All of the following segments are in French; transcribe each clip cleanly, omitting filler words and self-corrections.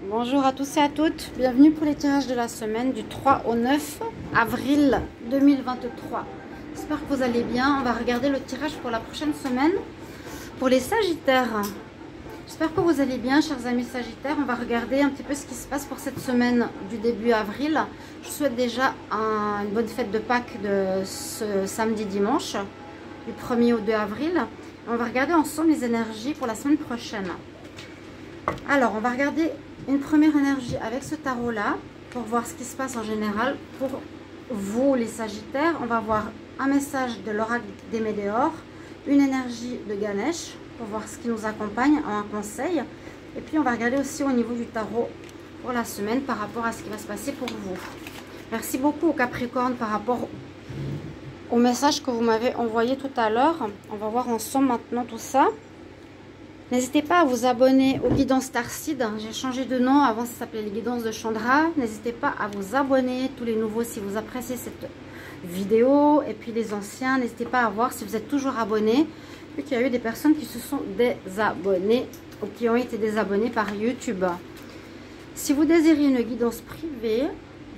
Bonjour à tous et à toutes, bienvenue pour les tirages de la semaine du 3 au 9 avril 2023. J'espère que vous allez bien. On va regarder le tirage pour la prochaine semaine pour les Sagittaires. J'espère que vous allez bien, chers amis Sagittaires. On va regarder un petit peu ce qui se passe pour cette semaine du début avril. Je vous souhaite déjà une bonne fête de Pâques de ce samedi-dimanche, du 1er au 2 avril. On va regarder ensemble les énergies pour la semaine prochaine. Alors, on va regarder une première énergie avec ce tarot-là pour voir ce qui se passe en général pour vous, les Sagittaires. On va voir un message de l'oracle des Médéors, une énergie de Ganesh pour voir ce qui nous accompagne en un conseil. Et puis, on va regarder aussi au niveau du tarot pour la semaine par rapport à ce qui va se passer pour vous. Merci beaucoup au Capricorne par rapport au message que vous m'avez envoyé tout à l'heure. On va voir ensemble maintenant tout ça. N'hésitez pas à vous abonner aux guidances Starseed. J'ai changé de nom, avant ça s'appelait les guidances de Chandra. N'hésitez pas à vous abonner, tous les nouveaux, si vous appréciez cette vidéo. Et puis les anciens, n'hésitez pas à voir si vous êtes toujours abonnés. Puis qu'il y a eu des personnes qui se sont désabonnées ou qui ont été désabonnées par YouTube. Si vous désirez une guidance privée,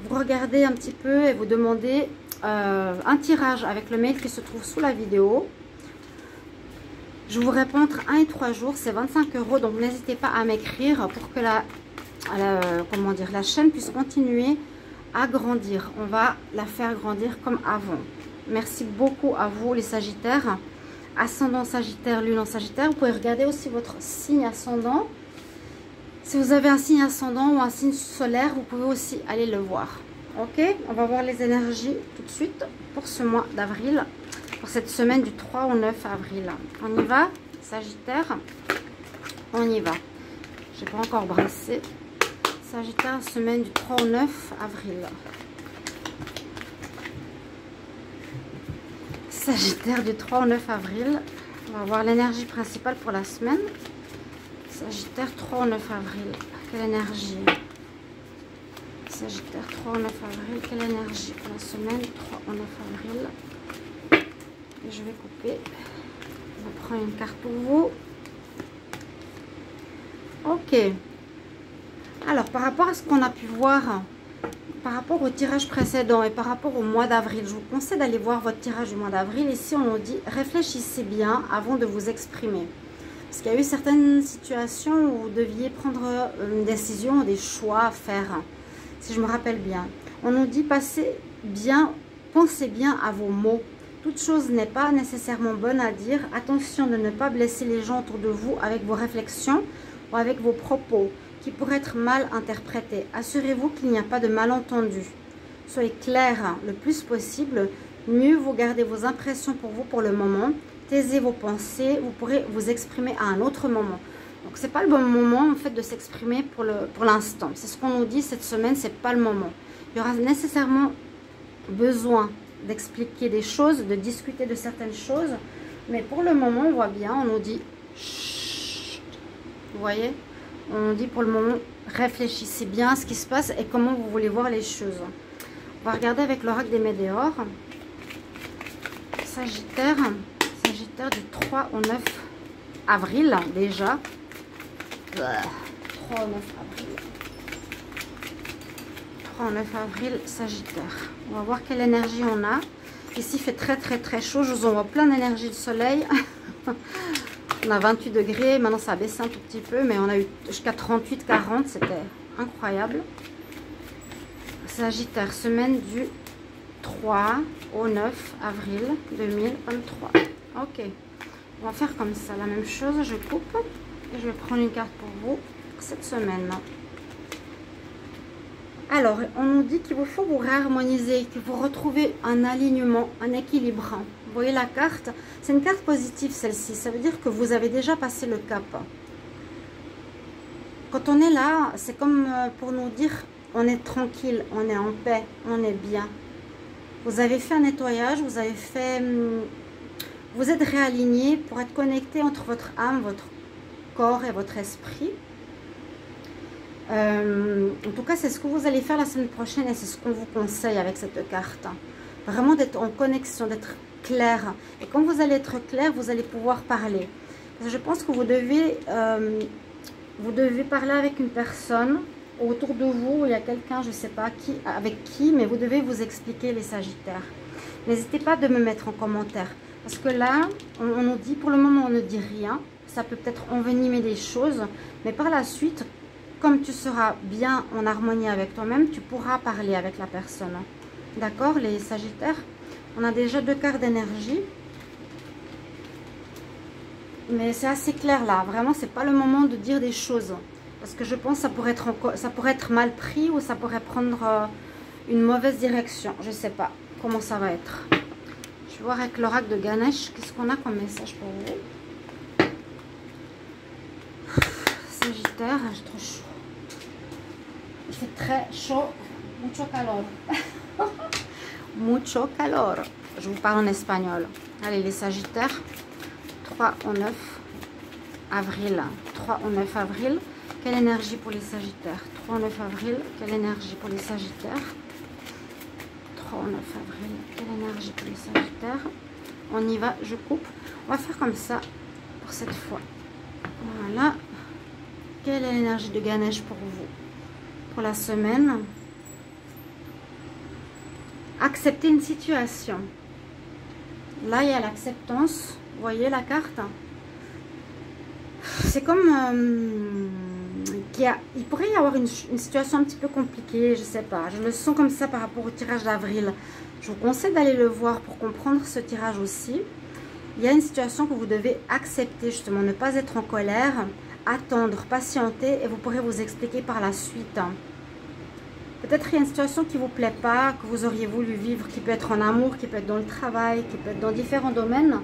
vous regardez un petit peu et vous demandez un tirage avec le mail qui se trouve sous la vidéo. Je vous réponds entre 1 et 3 jours, c'est 25 €, donc n'hésitez pas à m'écrire pour que la chaîne puisse continuer à grandir. On va la faire grandir comme avant. Merci beaucoup à vous les Sagittaires, ascendant Sagittaire, lune en Sagittaire. Vous pouvez regarder aussi votre signe ascendant. Si vous avez un signe ascendant ou un signe solaire, vous pouvez aussi aller le voir. Ok, on va voir les énergies tout de suite pour ce mois d'avril. Pour cette semaine du 3 au 9 avril. On y va, Sagittaire. On y va. Je n'ai pas encore brassé. Sagittaire, semaine du 3 au 9 avril. Sagittaire du 3 au 9 avril. On va voir l'énergie principale pour la semaine. Sagittaire 3 au 9 avril. Quelle énergie? Sagittaire 3 au 9 avril. Quelle énergie pour la semaine 3 au 9 avril? Et je vais couper. On va prendre une carte pour vous. Ok. Alors, par rapport à ce qu'on a pu voir, par rapport au tirage précédent et par rapport au mois d'avril, je vous conseille d'aller voir votre tirage du mois d'avril. Ici, on nous dit, réfléchissez bien avant de vous exprimer. Parce qu'il y a eu certaines situations où vous deviez prendre une décision, des choix à faire. Si je me rappelle bien. On nous dit, pensez bien à vos mots. Toute chose n'est pas nécessairement bonne à dire. Attention de ne pas blesser les gens autour de vous avec vos réflexions ou avec vos propos qui pourraient être mal interprétés. Assurez-vous qu'il n'y a pas de malentendu. Soyez clair le plus possible. Mieux vaut garder vos impressions pour vous pour le moment. Taisez vos pensées. Vous pourrez vous exprimer à un autre moment. Donc, ce n'est pas le bon moment en fait de s'exprimer pour l'instant. C'est ce qu'on nous dit cette semaine, ce n'est pas le moment. Il y aura nécessairement besoin d'expliquer des choses, de discuter de certaines choses, mais pour le moment on voit bien, on nous dit chut, vous voyez, on nous dit pour le moment réfléchissez bien à ce qui se passe et comment vous voulez voir les choses. On va regarder avec l'oracle des Médéors. Sagittaire du 3 au 9 avril déjà. 3 au 9 avril. 9 avril, Sagittaire. On va voir quelle énergie on a. Ici, il fait très chaud. Je vous envoie plein d'énergie de soleil. On a 28 degrés. Maintenant, ça a baissé un tout petit peu. Mais on a eu jusqu'à 38, 40. C'était incroyable. Sagittaire, semaine du 3 au 9 avril 2023. Ok. On va faire comme ça. La même chose. Je coupe. Et je vais prendre une carte pour vous cette semaine. Alors, on nous dit qu'il vous faut vous réharmoniser, que vous retrouvez un alignement, un équilibre. Vous voyez la carte? C'est une carte positive celle-ci. Ça veut dire que vous avez déjà passé le cap. Quand on est là, c'est comme pour nous dire on est tranquille, on est en paix, on est bien. Vous avez fait un nettoyage, vous êtes réaligné pour être connecté entre votre âme, votre corps et votre esprit. En tout cas, c'est ce que vous allez faire la semaine prochaine et c'est ce qu'on vous conseille avec cette carte. Vraiment d'être en connexion, d'être clair. Et quand vous allez être clair, vous allez pouvoir parler. Parce que je pense que vous devez vous devez parler avec une personne autour de vous. Il y a quelqu'un, je ne sais pas qui, avec qui, mais vous devez vous expliquer les Sagittaires. N'hésitez pas de me mettre en commentaire. Parce que là, on nous dit, pour le moment, on ne dit rien. Ça peut peut-être envenimer des choses. Mais par la suite, comme tu seras bien en harmonie avec toi-même, tu pourras parler avec la personne. D'accord, les Sagittaires? On a déjà 2 cartes d'énergie. Mais c'est assez clair là. Vraiment, c'est pas le moment de dire des choses. Parce que je pense que ça pourrait être mal pris ou ça pourrait prendre une mauvaise direction. Je sais pas comment ça va être. Je vais voir avec l'oracle de Ganesh. Qu'est-ce qu'on a comme message pour vous? Sagittaire, j'ai trop chaud. Il fait très chaud. Mucho calor. Mucho calor. Je vous parle en espagnol. Allez, les Sagittaires. 3 au 9 avril. 3 au 9 avril. Quelle énergie pour les Sagittaires? 3 au 9 avril. Quelle énergie pour les Sagittaires? 3 au 9 avril. Quelle énergie pour les Sagittaires? On y va, je coupe. On va faire comme ça pour cette fois. Voilà. Quelle est l'énergie de Ganesh pour vous? Pour la semaine. Accepter une situation. Là, il y a l'acceptance. Vous voyez la carte? C'est comme il pourrait y avoir une situation un petit peu compliquée, je sais pas. Je le sens comme ça par rapport au tirage d'avril. Je vous conseille d'aller le voir pour comprendre ce tirage aussi. Il y a une situation que vous devez accepter, justement, ne pas être en colère, attendre, patienter, et vous pourrez vous expliquer par la suite. Peut-être qu'il y a une situation qui ne vous plaît pas, que vous auriez voulu vivre, qui peut être en amour, qui peut être dans le travail, qui peut être dans différents domaines.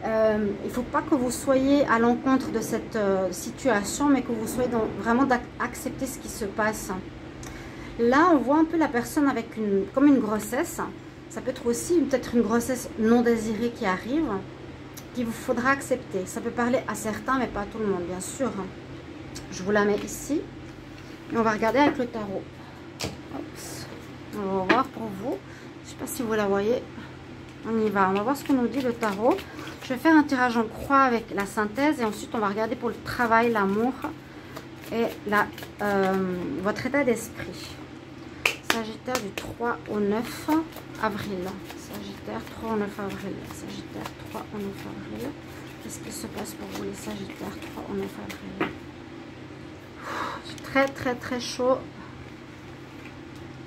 Il ne faut pas que vous soyez à l'encontre de cette situation, mais que vous soyez vraiment d'accepter ce qui se passe. Là, on voit un peu la personne avec comme une grossesse. Ça peut être aussi peut-être une grossesse non désirée qui arrive, qu'il vous faudra accepter. Ça peut parler à certains, mais pas à tout le monde, bien sûr. Je vous la mets ici. Et on va regarder avec le tarot. Oups. On va voir pour vous. Je ne sais pas si vous la voyez. On y va. On va voir ce que nous dit le tarot. Je vais faire un tirage en croix avec la synthèse. Et ensuite, on va regarder pour le travail, l'amour et votre état d'esprit. Sagittaire du 3 au 9 avril. Sagittaire 3 au 9 avril. Sagittaire 3 au 9 avril. Qu'est-ce qui se passe pour vous les Sagittaires 3 au 9 avril? C'est très très très chaud.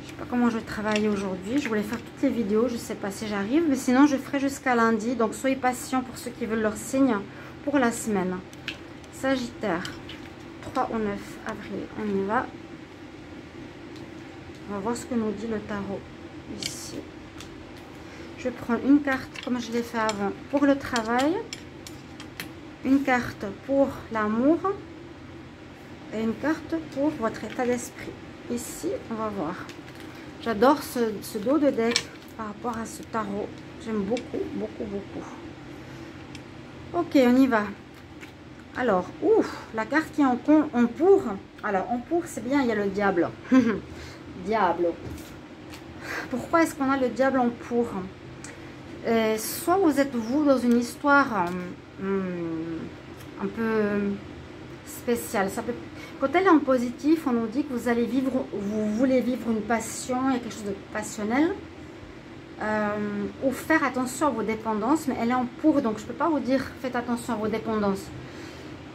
Je sais pas comment je vais travailler aujourd'hui. Je voulais faire toutes les vidéos. Je sais pas si j'arrive. Mais sinon je ferai jusqu'à lundi. Donc soyez patients pour ceux qui veulent leur signe pour la semaine. Sagittaire 3 au 9 avril. On y va. On va voir ce que nous dit le tarot ici. Je vais prendre une carte comme je l'ai fait avant pour le travail, une carte pour l'amour et une carte pour votre état d'esprit. Ici, on va voir. J'adore ce dos de deck par rapport à ce tarot. J'aime beaucoup, beaucoup, beaucoup. Ok, on y va. Alors, la carte qui est en pour. Alors, en pour, c'est bien, il y a le diable. Diable. Pourquoi est-ce qu'on a le diable en pour? Soit vous êtes vous dans une histoire un peu spéciale. Quand elle est en positif, on nous dit que vous voulez vivre une passion, il y a quelque chose de passionnel. Ou faire attention à vos dépendances, mais elle est en pour, donc je ne peux pas vous dire faites attention à vos dépendances.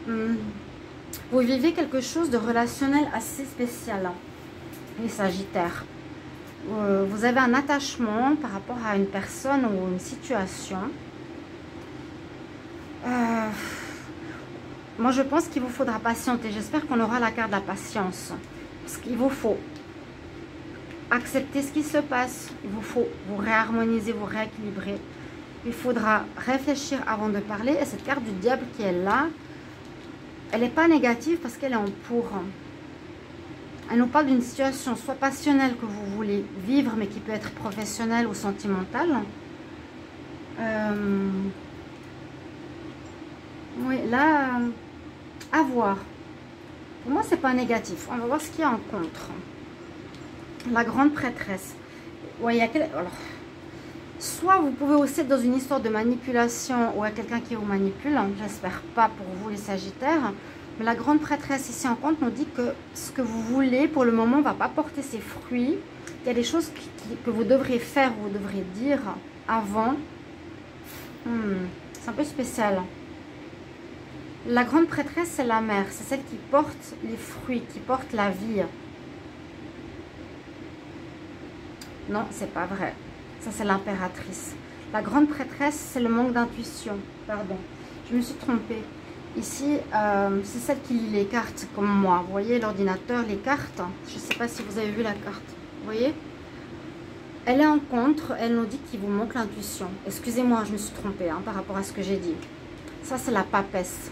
Vous vivez quelque chose de relationnel assez spécial. Les Sagittaires, vous avez un attachement par rapport à une personne ou une situation. Moi je pense qu'il vous faudra patienter. J'espère qu'on aura la carte de la patience, parce qu'il vous faut accepter ce qui se passe, il vous faut vous réharmoniser, vous rééquilibrer. Il faudra réfléchir avant de parler. Et cette carte du diable qui est là, elle n'est pas négative parce qu'elle est en pour. Elle nous parle d'une situation soit passionnelle que vous voulez vivre, mais qui peut être professionnelle ou sentimentale. Oui, là, à voir. Pour moi, c'est pas négatif. On va voir ce qu'il y a en contre. La grande prêtresse. Ouais, il y a alors, soit vous pouvez aussi être dans une histoire de manipulation ou à quelqu'un qui vous manipule. J'espère pas pour vous les Sagittaires. Mais la grande prêtresse ici en compte nous dit que ce que vous voulez pour le moment ne va pas porter ses fruits. Il y a des choses que vous devrez faire, vous devrez dire avant. C'est un peu spécial. La grande prêtresse, c'est la mère. C'est celle qui porte les fruits, qui porte la vie. Non, c'est pas vrai. Ça, c'est l'impératrice. La grande prêtresse, c'est le manque d'intuition. Pardon, je me suis trompée. Ici, c'est celle qui lit les cartes, comme moi. Vous voyez, l'ordinateur, les cartes. Je ne sais pas si vous avez vu la carte. Vous voyez? Elle est en contre. Elle nous dit qu'il vous manque l'intuition. Excusez-moi, je me suis trompée par rapport à ce que j'ai dit. Ça, c'est la papesse.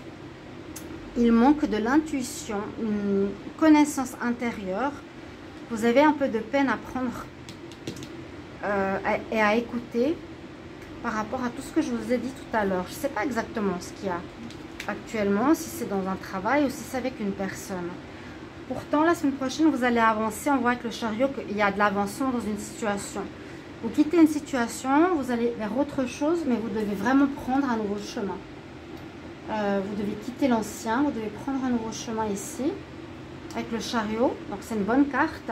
Il manque de l'intuition, une connaissance intérieure. Vous avez un peu de peine à prendre et à écouter par rapport à tout ce que je vous ai dit tout à l'heure. Je ne sais pas exactement ce qu'il y a actuellement, si c'est dans un travail ou si c'est avec une personne. Pourtant, la semaine prochaine, vous allez avancer. On voit avec le chariot qu'il y a de l'avancement dans une situation. Vous quittez une situation, vous allez vers autre chose, mais vous devez vraiment prendre un nouveau chemin. Vous devez quitter l'ancien, vous devez prendre un nouveau chemin ici, avec le chariot. Donc, c'est une bonne carte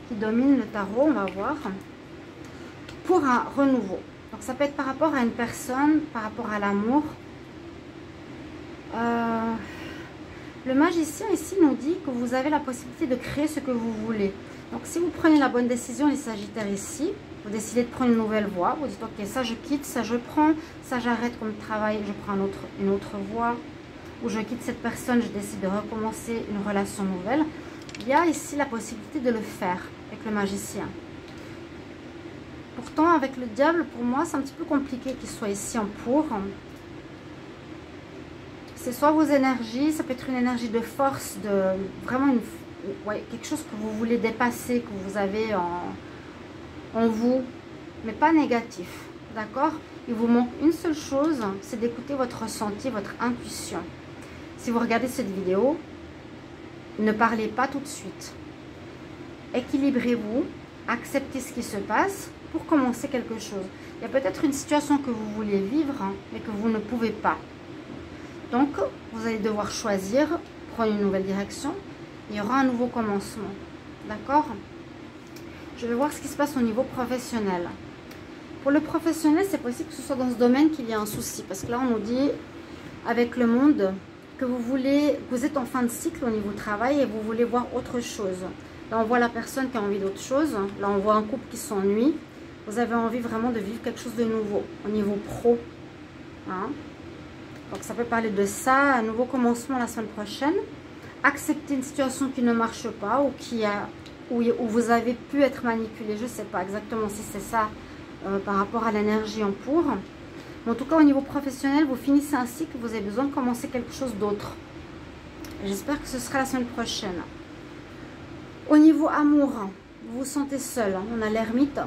qui domine le tarot, on va voir, pour un renouveau. Donc, ça peut être par rapport à une personne, par rapport à l'amour. Le magicien ici nous dit que vous avez la possibilité de créer ce que vous voulez. Donc, si vous prenez la bonne décision, les sagittaires ici, vous décidez de prendre une nouvelle voie. Vous dites, ok, ça je quitte, ça je prends, ça j'arrête comme travail, je prends une autre voie. Ou je quitte cette personne, je décide de recommencer une relation nouvelle. Il y a ici la possibilité de le faire avec le magicien. Pourtant, avec le diable, pour moi, c'est un petit peu compliqué qu'il soit ici en pour. C'est soit vos énergies, ça peut être une énergie de force, de vraiment quelque chose que vous voulez dépasser, que vous avez en vous, mais pas négatif, d'accord? Il vous manque une seule chose, c'est d'écouter votre ressenti, votre intuition. Si vous regardez cette vidéo, ne parlez pas tout de suite. Équilibrez-vous, acceptez ce qui se passe pour commencer quelque chose. Il y a peut-être une situation que vous vouliez vivre, mais que vous ne pouvez pas. Donc, vous allez devoir choisir, prendre une nouvelle direction. Il y aura un nouveau commencement. D'accord? Je vais voir ce qui se passe au niveau professionnel. Pour le professionnel, c'est possible que ce soit dans ce domaine qu'il y a un souci. Parce que là, on nous dit, avec le monde, que vous êtes en fin de cycle au niveau travail et vous voulez voir autre chose. Là, on voit la personne qui a envie d'autre chose. Là, on voit un couple qui s'ennuie. Vous avez envie vraiment de vivre quelque chose de nouveau au niveau pro. Hein? Donc, ça peut parler de ça, un nouveau commencement la semaine prochaine. Accepter une situation qui ne marche pas ou où vous avez pu être manipulé. Je ne sais pas exactement si c'est ça par rapport à l'énergie en pour. Mais en tout cas, au niveau professionnel, vous finissez un cycle, vous avez besoin de commencer quelque chose d'autre. J'espère que ce sera la semaine prochaine. Au niveau amour, vous vous sentez seul. On a l'ermite.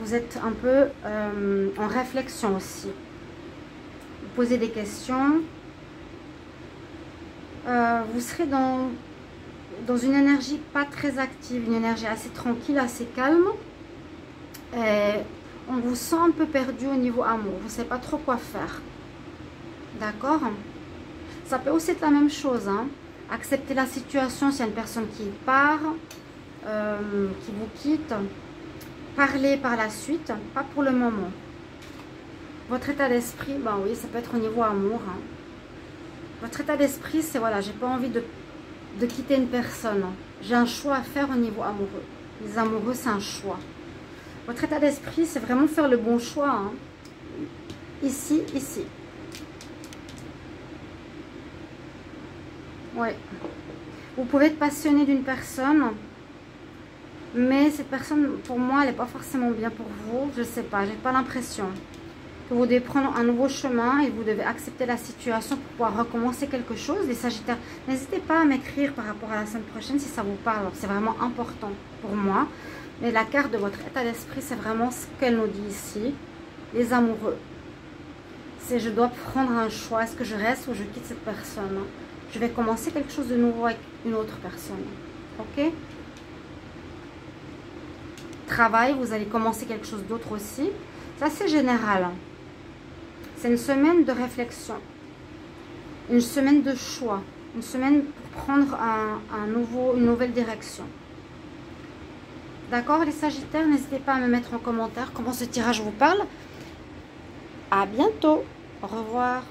Vous êtes un peu en réflexion aussi. Vous posez des questions. Vous serez dans une énergie pas très active, une énergie assez tranquille, assez calme. Et on vous sent un peu perdu au niveau amour. Vous ne savez pas trop quoi faire. D'accord? Ça peut aussi être la même chose. Hein. Accepter la situation s'il y a une personne qui part, qui vous quitte. Parler par la suite, pas pour le moment. Votre état d'esprit, ben oui, ça peut être au niveau amour. Hein. Votre état d'esprit, c'est voilà, j'ai pas envie de quitter une personne. J'ai un choix à faire au niveau amoureux. Les amoureux, c'est un choix. Votre état d'esprit, c'est vraiment faire le bon choix. Hein. Ici, ici. Ouais. Vous pouvez être passionné d'une personne, mais cette personne, pour moi, elle n'est pas forcément bien pour vous. Je ne sais pas, j'ai pas l'impression. Que vous devez prendre un nouveau chemin et vous devez accepter la situation pour pouvoir recommencer quelque chose. Les Sagittaires, n'hésitez pas à m'écrire par rapport à la semaine prochaine si ça vous parle. C'est vraiment important pour moi. Mais la carte de votre état d'esprit, c'est vraiment ce qu'elle nous dit ici. Les amoureux. C'est je dois prendre un choix. Est-ce que je reste ou je quitte cette personne? Je vais commencer quelque chose de nouveau avec une autre personne. Ok? Travail, vous allez commencer quelque chose d'autre aussi. Ça, c'est général. C'est une semaine de réflexion. Une semaine de choix. Une semaine pour prendre une nouvelle direction. D'accord les Sagittaires, n'hésitez pas à me mettre en commentaire comment ce tirage vous parle. À bientôt. Au revoir.